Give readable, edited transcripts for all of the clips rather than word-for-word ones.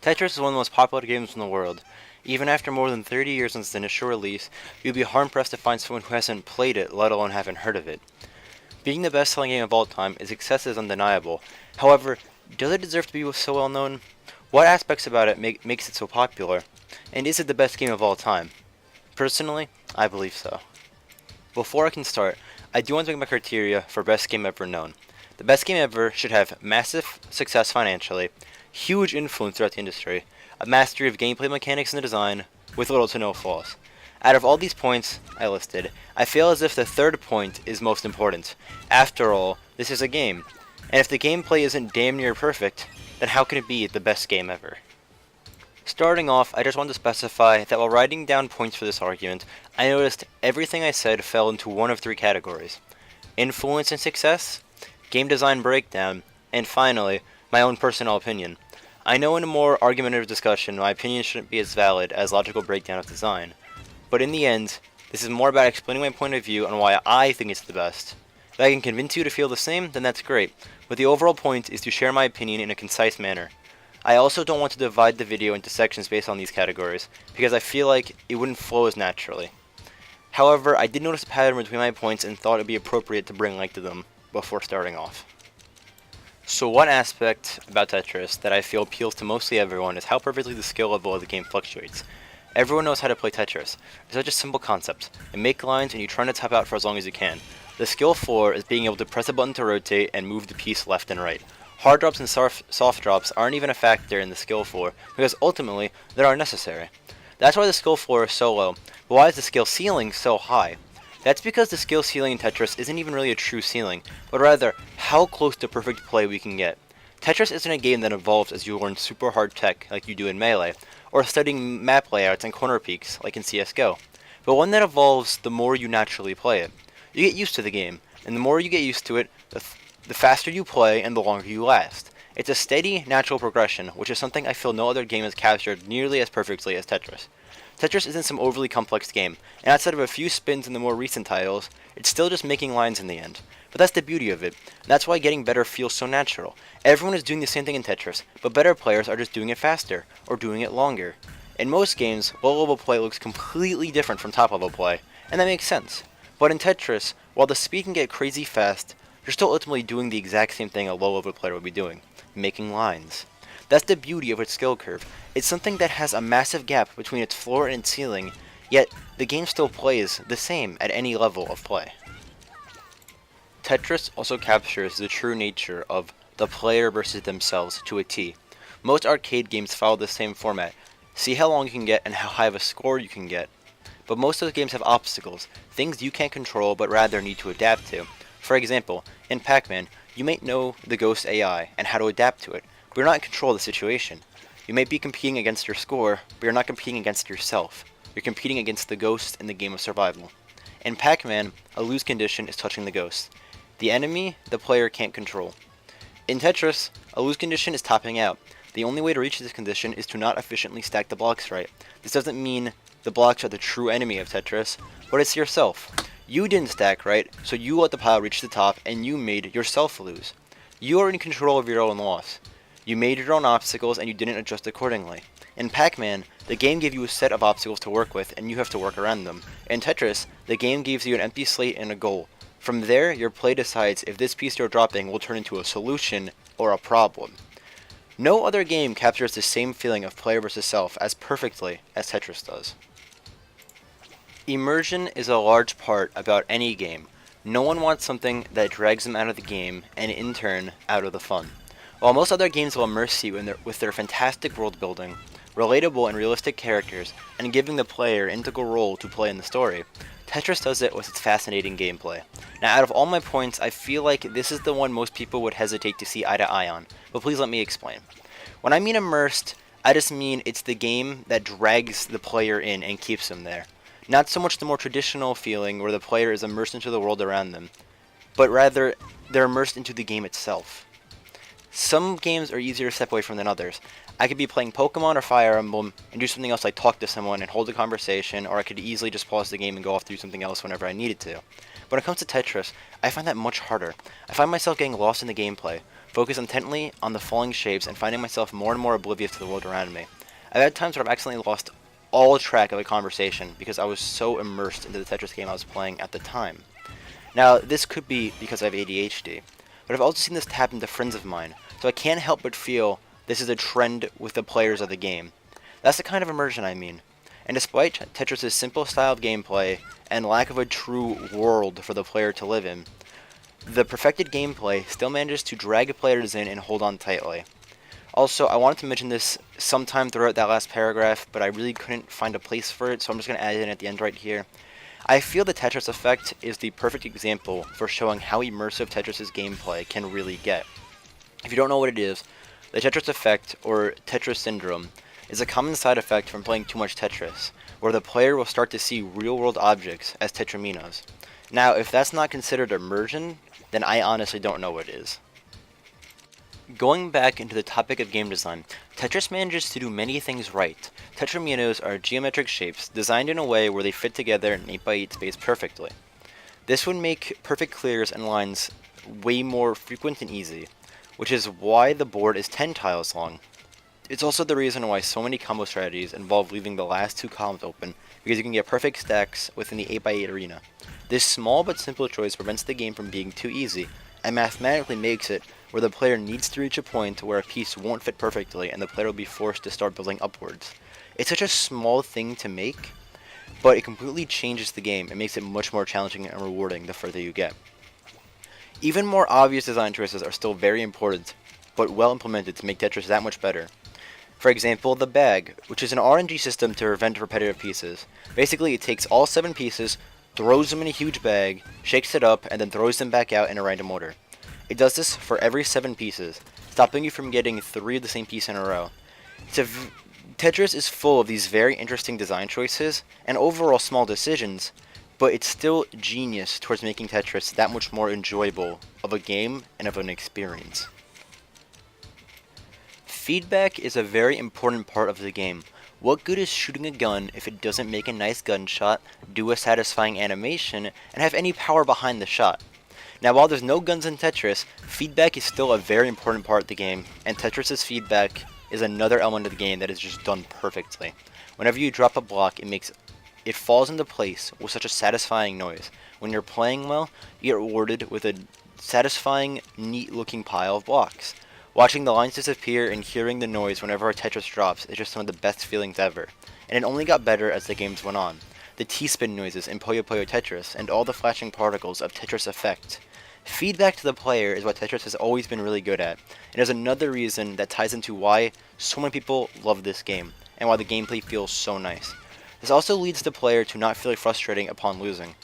Tetris is one of the most popular games in the world. Even after more than 30 years since its initial release, you'd be hard-pressed to find someone who hasn't played it, let alone haven't heard of it. Being the best-selling game of all time, its success is undeniable. However, does it deserve to be so well known? What aspects about it makes it so popular? And is it the best game of all time? Personally, I believe so. Before I can start, I do want to make my criteria for best game ever known. The best game ever should have massive success financially, huge influence throughout the industry, a mastery of gameplay mechanics and design, with little to no flaws. Out of all these points I listed, I feel as if the third point is most important. After all, this is a game, and if the gameplay isn't damn near perfect, then how can it be the best game ever? Starting off, I just want to specify that while writing down points for this argument, I noticed everything I said fell into one of three categories: influence and success, game design breakdown, and finally, my own personal opinion. I know in a more argumentative discussion, my opinion shouldn't be as valid as logical breakdown of design, but in the end, this is more about explaining my point of view on why I think it's the best. If I can convince you to feel the same, then that's great, but the overall point is to share my opinion in a concise manner. I also don't want to divide the video into sections based on these categories, because I feel like it wouldn't flow as naturally. However, I did notice a pattern between my points and thought it would be appropriate to bring light to them before starting off. So one aspect about Tetris that I feel appeals to mostly everyone is how perfectly the skill level of the game fluctuates. Everyone knows how to play Tetris. It's such a simple concept. You make lines and you try to top out for as long as you can. The skill floor is being able to press a button to rotate and move the piece left and right. Hard drops and soft drops aren't even a factor in the skill floor because ultimately they are necessary. That's why the skill floor is so low, but why is the skill ceiling so high? That's because the skill ceiling in Tetris isn't even really a true ceiling, but rather how close to perfect play we can get. Tetris isn't a game that evolves as you learn super hard tech like you do in Melee, or studying map layouts and corner peaks like in CSGO, but one that evolves the more you naturally play it. You get used to the game, and the more you get used to it, the faster you play and the longer you last. It's a steady, natural progression, which is something I feel no other game has captured nearly as perfectly as Tetris. Tetris isn't some overly complex game, and outside of a few spins in the more recent titles, it's still just making lines in the end. But that's the beauty of it, and that's why getting better feels so natural. Everyone is doing the same thing in Tetris, but better players are just doing it faster, or doing it longer. In most games, low-level play looks completely different from top-level play, and that makes sense. But in Tetris, while the speed can get crazy fast, you're still ultimately doing the exact same thing a low-level player would be doing, making lines. That's the beauty of its skill curve. It's something that has a massive gap between its floor and its ceiling, yet the game still plays the same at any level of play. Tetris also captures the true nature of the player versus themselves to a T. Most arcade games follow the same format. See how long you can get and how high of a score you can get. But most of the games have obstacles, things you can't control but rather need to adapt to. For example, in Pac-Man, you might know the ghost AI and how to adapt to it, but you're not in control of the situation. You might be competing against your score, but you're not competing against yourself. You're competing against the ghost in the game of survival. In Pac-Man, a lose condition is touching the ghost. The enemy, the player can't control. In Tetris, a lose condition is topping out. The only way to reach this condition is to not efficiently stack the blocks right. This doesn't mean the blocks are the true enemy of Tetris, but it's yourself. You didn't stack right, so you let the pile reach the top and you made yourself lose. You are in control of your own loss. You made your own obstacles and you didn't adjust accordingly. In Pac-Man, the game gave you a set of obstacles to work with and you have to work around them. In Tetris, the game gives you an empty slate and a goal. From there, your play decides if this piece you're dropping will turn into a solution or a problem. No other game captures the same feeling of player versus self as perfectly as Tetris does. Immersion is a large part about any game. No one wants something that drags them out of the game and in turn out of the fun. While most other games will immerse you with their fantastic world building, relatable and realistic characters, and giving the player an integral role to play in the story, Tetris does it with its fascinating gameplay. Now out of all my points, I feel like this is the one most people would hesitate to see eye to eye on, but please let me explain. When I mean immersed, I just mean it's the game that drags the player in and keeps them there. Not so much the more traditional feeling where the player is immersed into the world around them, but rather they're immersed into the game itself. Some games are easier to step away from than others. I could be playing Pokemon or Fire Emblem and do something else like talk to someone and hold a conversation, or I could easily just pause the game and go off to do something else whenever I needed to. When it comes to Tetris, I find that much harder. I find myself getting lost in the gameplay. focus intently on the falling shapes and finding myself more and more oblivious to the world around me. I've had times where I've accidentally lost all track of a conversation because I was so immersed into the Tetris game I was playing at the time. Now, this could be because I have ADHD, but I've also seen this happen to friends of mine, so I can't help but feel this is a trend with the players of the game. That's the kind of immersion I mean. And despite Tetris' simple style of gameplay and lack of a true world for the player to live in, the perfected gameplay still manages to drag players in and hold on tightly. Also, I wanted to mention this sometime throughout that last paragraph, but I really couldn't find a place for it, so I'm just going to add it in at the end right here. I feel the Tetris effect is the perfect example for showing how immersive Tetris' gameplay can really get. If you don't know what it is, the Tetris effect, or Tetris syndrome, is a common side effect from playing too much Tetris, where the player will start to see real-world objects as tetraminos. Now, if that's not considered immersion, then I honestly don't know what is. Going back into the topic of game design, Tetris manages to do many things right. Tetraminos are geometric shapes designed in a way where they fit together in an 8x8 space perfectly. This would make perfect clears and lines way more frequent and easy, which is why the board is 10 tiles long. It's also the reason why so many combo strategies involve leaving the last two columns open, because you can get perfect stacks within the 8x8 arena. This small but simple choice prevents the game from being too easy, and mathematically makes it where the player needs to reach a point where a piece won't fit perfectly and the player will be forced to start building upwards. It's such a small thing to make, but it completely changes the game and makes it much more challenging and rewarding the further you get. Even more obvious design choices are still very important, but well implemented to make Tetris that much better. For example, the bag, which is an RNG system to prevent repetitive pieces. Basically, it takes all 7 pieces, throws them in a huge bag, shakes it up, and then throws them back out in a random order. It does this for every 7 pieces, stopping you from getting 3 of the same piece in a row. Tetris is full of these very interesting design choices, and overall small decisions, but it's still genius towards making Tetris that much more enjoyable of a game and of an experience. Feedback is a very important part of the game. What good is shooting a gun if it doesn't make a nice gunshot, do a satisfying animation, and have any power behind the shot? Now, while there's no guns in Tetris, feedback is still a very important part of the game, and Tetris' feedback is another element of the game that is just done perfectly. Whenever you drop a block, it falls into place with such a satisfying noise. When you're playing well, you get rewarded with a satisfying, neat-looking pile of blocks. Watching the lines disappear and hearing the noise whenever a Tetris drops is just some of the best feelings ever, and it only got better as the games went on. The T-spin noises in Puyo Puyo Tetris and all the flashing particles of Tetris Effect. Feedback to the player is what Tetris has always been really good at, and is another reason that ties into why so many people love this game, and why the gameplay feels so nice. This also leads the player to not feeling frustrating upon losing.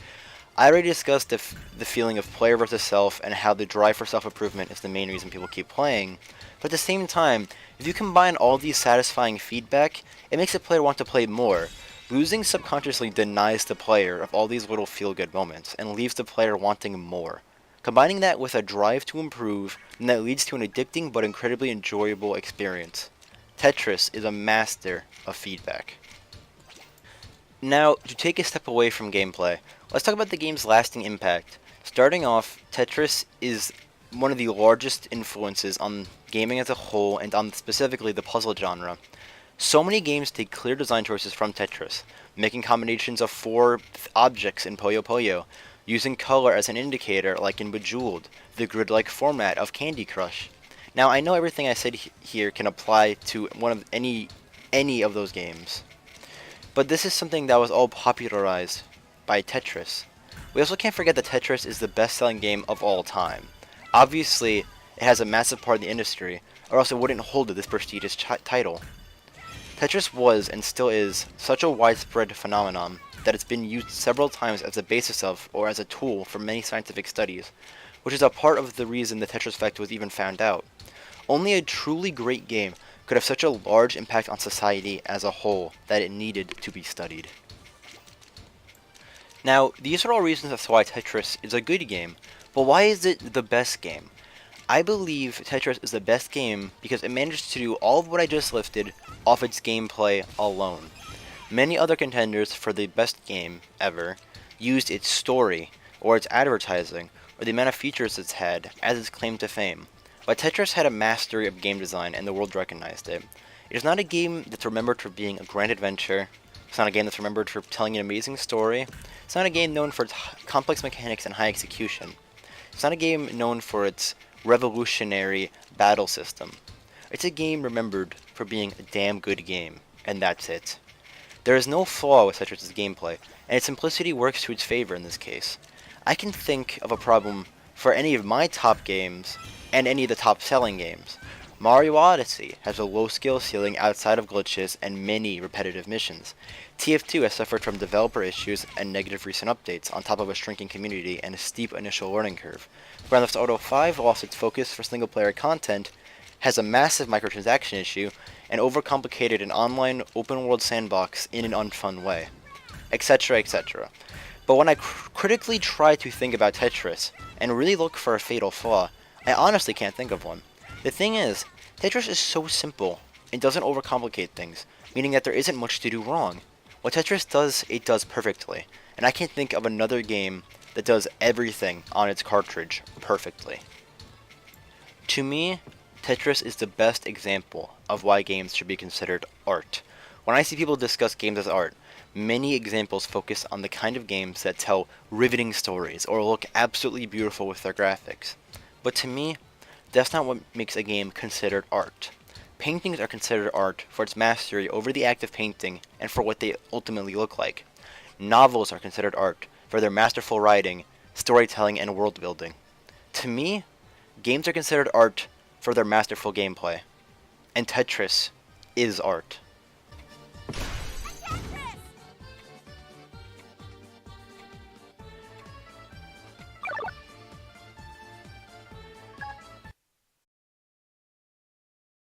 I already discussed the feeling of player versus self and how the drive for self-improvement is the main reason people keep playing, but at the same time, if you combine all these satisfying feedback, it makes the player want to play more. Losing subconsciously denies the player of all these little feel-good moments, and leaves the player wanting more. Combining that with a drive to improve, then that leads to an addicting but incredibly enjoyable experience. Tetris is a master of feedback. Now, to take a step away from gameplay, let's talk about the game's lasting impact. Starting off, Tetris is one of the largest influences on gaming as a whole and on specifically the puzzle genre. So many games take clear design choices from Tetris, making combinations of 4 objects in Puyo Puyo, using color as an indicator like in Bejeweled, the grid-like format of Candy Crush. Now, I know everything I said here can apply to any of those games, but this is something that was all popularized by Tetris. We also can't forget that Tetris is the best-selling game of all time. Obviously, it has a massive part in the industry, or else it wouldn't hold this prestigious title. Tetris was, and still is, such a widespread phenomenon that it's been used several times as a basis of, or as a tool for many scientific studies, which is a part of the reason the Tetris effect was even found out. Only a truly great game could have such a large impact on society as a whole that it needed to be studied. Now, these are all reasons as to why Tetris is a good game, but why is it the best game? I believe Tetris is the best game because it manages to do all of what I just listed off its gameplay alone. Many other contenders for the best game ever used its story, or its advertising, or the amount of features it's had as its claim to fame. but Tetris had a mastery of game design and the world recognized it. It is not a game that's remembered for being a grand adventure. It's not a game that's remembered for telling an amazing story. It's not a game known for its complex mechanics and high execution. It's not a game known for its revolutionary battle system. It's a game remembered for being a damn good game, and that's it. There is no flaw with Tetris' gameplay, and its simplicity works to its favor in this case. I can think of a problem for any of my top games, and any of the top selling games. Mario Odyssey has a low skill ceiling outside of glitches and many repetitive missions. TF2 has suffered from developer issues and negative recent updates, on top of a shrinking community and a steep initial learning curve. Grand Theft Auto 5 lost its focus for single-player content, has a massive microtransaction issue, and overcomplicated an online open-world sandbox in an unfun way, etc., etc. But when I critically try to think about Tetris, and really look for a fatal flaw, I honestly can't think of one. The thing is, Tetris is so simple, it doesn't overcomplicate things, meaning that there isn't much to do wrong. What Tetris does, it does perfectly, and I can't think of another game that does everything on its cartridge perfectly. To me, Tetris is the best example of why games should be considered art. When I see people discuss games as art, many examples focus on the kind of games that tell riveting stories or look absolutely beautiful with their graphics. But to me, that's not what makes a game considered art. Paintings are considered art for its mastery over the act of painting and for what they ultimately look like. Novels are considered art for their masterful writing, storytelling, and world building. To me, games are considered art for their masterful gameplay. And Tetris is art.